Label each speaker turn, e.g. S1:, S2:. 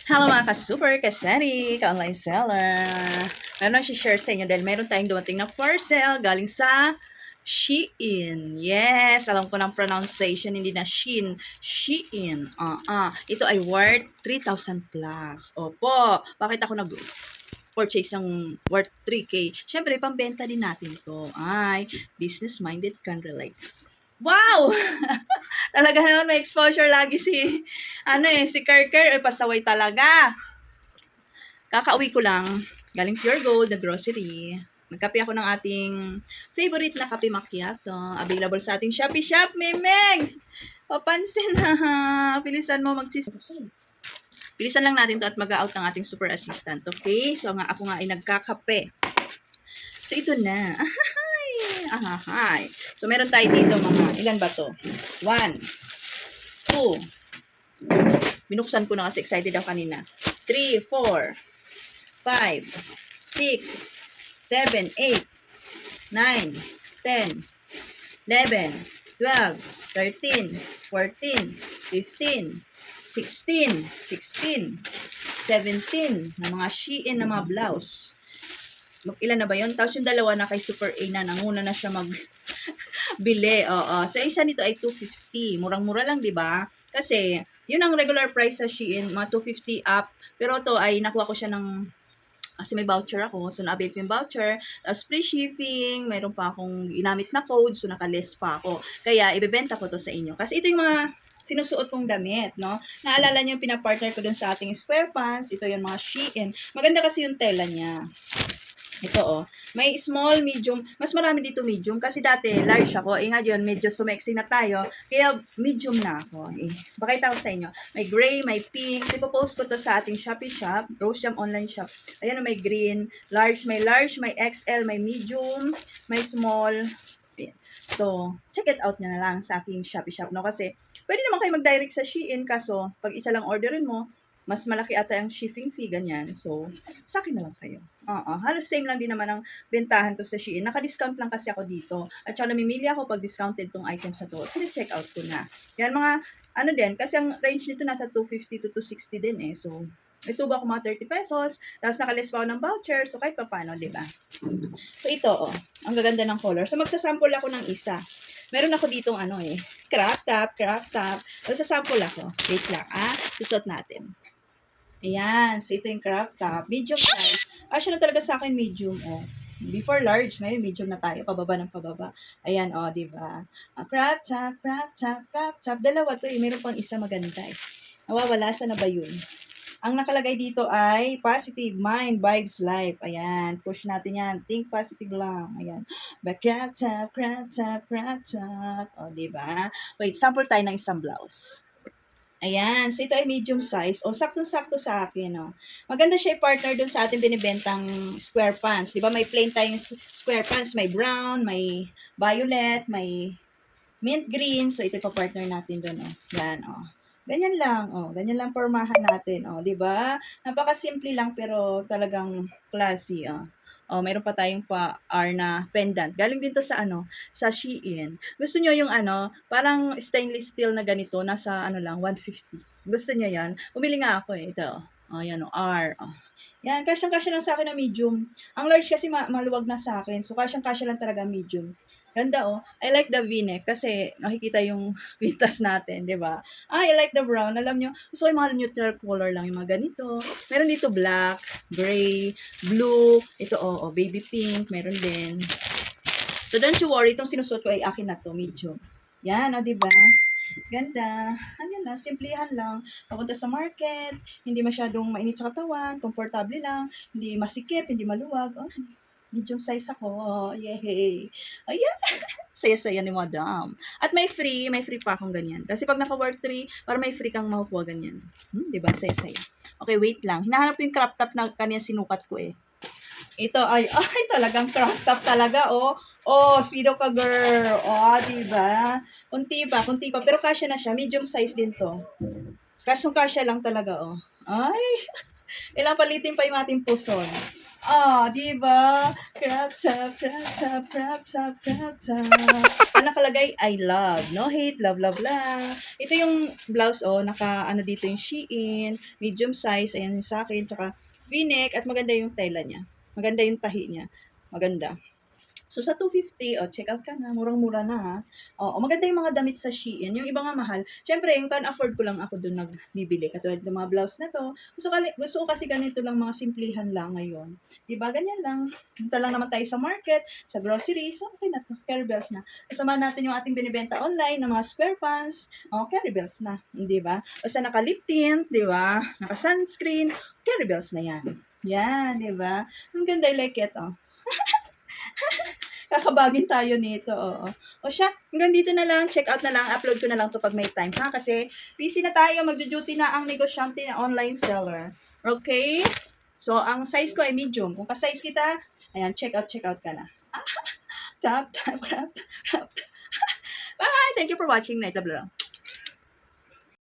S1: Hello mga ka-super, kasari, ka-online seller. Meron lang share sa inyo dahil meron tayong dumating na parcel galing sa Shein. Yes, alam ko ng pronunciation, hindi na Shein. Shein. Ito ay worth 3,000 plus. Opo, bakit ako purchase ng worth 3K? Siyempre, pambenta din natin to. Ay, business-minded can relate. Wow! Talaga naman may exposure lagi si Kerker, pasaway talaga. Kakauwi ko lang, galing Pure Gold na grocery. Nagkape ako ng ating favorite na kape macchiato. Available sa ating Shopee Shop, Memeng! Papansin na, bilisan mo Bilisan lang natin to at mag-out ng ating super assistant, okay? So, ako nga ay nagkakape. So, ito na. Ahahay. So, meron tayo dito ilan ba to? 1, 2, binuksan ko na kasi excited ako kanina. 3, 4, 5, 6, 7, 8, 9, 10, 11, 12, 13, 14, 15, 16, 17 na mga Shein na mga blouse. Ilan na ba yun? Tapos yung dalawa na kay Super A na nanguna na siya bili. Oo. So, isa nito ay 250. Murang-mura lang, di ba? Kasi, yun ang regular price sa Shein, mga 250 up. Pero to ay nakuha ko siya kasi may voucher ako. So, na-avail ko yung voucher. Tapos, free shipping. Mayroon pa akong ginamit na code. So, naka-list pa ako. Kaya, ibebenta ko to sa inyo. Kasi ito yung mga sinusuot kong damit, no? Naalala niyo yung pinapartner ko dun sa ating square pants. Ito yung mga Shein. Maganda kasi yung tela niya. Ito may small, medium, mas marami dito medium kasi dati large ako, ngayon medyo sumeksi na tayo, kaya medium na ako. Pakita ko sa inyo, may gray, may pink, ipopost ko to sa ating Shopee shop, Rose Jam online shop. Ayan, may green, may large, may XL, may medium, may small. Ayan. So, check it out nyo na lang sa aking Shopee shop, no? Kasi, pwede naman kayo mag-direct sa Shein, kaso, pag isa lang orderin mo, mas malaki ata ang shipping fee, ganyan. So, sa akin na lang kayo. Halos same lang din naman ang bentahan ko sa Shein. Naka-discount lang kasi ako dito. At saka namimili ako pag discounted tong items na to. Check out ko na. Yan mga, din, kasi ang range nito nasa 250 to 260 din eh. So, ito ba ako mga 30 pesos, tapos nakalist pa ako ng voucher, so kahit pa paano, di ba? So, ito, ang gaganda ng color. So, magsasample ako ng isa. Meron ako ditong crop top. Magsasample ako. Wait lang, susot natin. Ayan. So, ito yung crop top. Medium size. Siya na talaga sa akin medium, Before large, ngayon medium na tayo. Pababa ng pababa. Ayan, diba? Crop top. Dalawa to, Meron pang isa maganda, Nawawala, sa na ba yun? Ang nakalagay dito ay positive mind, vibes, life. Ayan. Push natin yan. Think positive lang. Ayan. But crop top. Diba? Wait, sample tayo ng isang blouse. Ayan. So, ito ay medium size. Saktong-sakto sa akin, Maganda siya i-partner dun sa ating binibentang square pants. Di ba? May plain tayong square pants. May brown, may violet, may mint green. So, ito pa-partner natin dun, Yan, Ganyan lang, Ganyan lang pormahan natin, di ba? Napaka-simple lang pero talagang classy, Mayroon pa tayong R na pendant. Galing din to sa Shein. Gusto nyo yung parang stainless steel na ganito, nasa lang, 150. Gusto nyo yan? Pumili nga ako ito. Yan R. Yan, kasyang-kasya lang sa akin na medium. Ang large kasi maluwag na sa akin. So, kasyang-kasya lang talaga medium. Ganda, I like the V-neck kasi nakikita yung pintas natin, di ba? I like the brown. Alam nyo, gusto ko yung mga neutral color lang, yung mga ganito. Meron dito black, gray, blue, ito, baby pink, meron din. So, don't you worry, itong sinusuot ko ay akin na to, medium. Yan, di ba? Ganda. Lang, simplihan lang. Papunta sa market, hindi masyadong mainit sa katawan, komportable lang, hindi masikip, hindi maluwag. Medium size ako. Yay! Ayan! Saya-saya ni madam. At may free pa akong ganyan. Kasi pag naka-work 3, para may free kang makukuha ganyan. Diba? Saya-saya. Okay, wait lang. Hinahanap ko yung crop top na kanina sinukat ko Ito ay talagang crop top talaga, sino ka girl? Diba? Kunti pa. Pero kasya na siya. Medium size din to. Kasya lang talaga, Ay! Ilang palitin pa yung ating puson. Di ba? Crop top, crop top, crop top, crop top. Ang nakalagay, I love. No hate, love, love lang. Ito yung blouse, ano dito yung Shein, medium size, ayan yung sa akin, tsaka v-neck, at maganda yung tela niya. Maganda yung tahi niya. Maganda. So, sa 250, check out ka na. Murang-mura na, ha. Maganda yung mga damit sa Shein. Yung iba nga mahal. Siyempre, yung can-afford ko lang ako dun nagbibili. Katulad ng mga blouse na to. Gusto ko kasi ganito lang, mga simplihan lang ngayon. Diba? Ganyan lang. Punta lang naman tayo sa market, sa grocery. So, okay na to. Carry bells na. Kasama natin yung ating binibenta online ng mga square pants. Carry bells na. Diba? Basta naka-lip tint, diba? Naka-sunscreen. Carry bells na yan. Yan, diba? Ang ganda, I like it, Kakabagin tayo nito, oo. O siya, hanggang dito na lang, check out na lang, upload ko na lang to pag may time, ha? Kasi busy na tayo, magjo-duty na ang negosyante na online seller. Okay? So, ang size ko ay medium. Kung ka-size kita, ayan, check out ka na. Tap, tap, tap, tap. Bye! Thank you for watching. Night, love, love.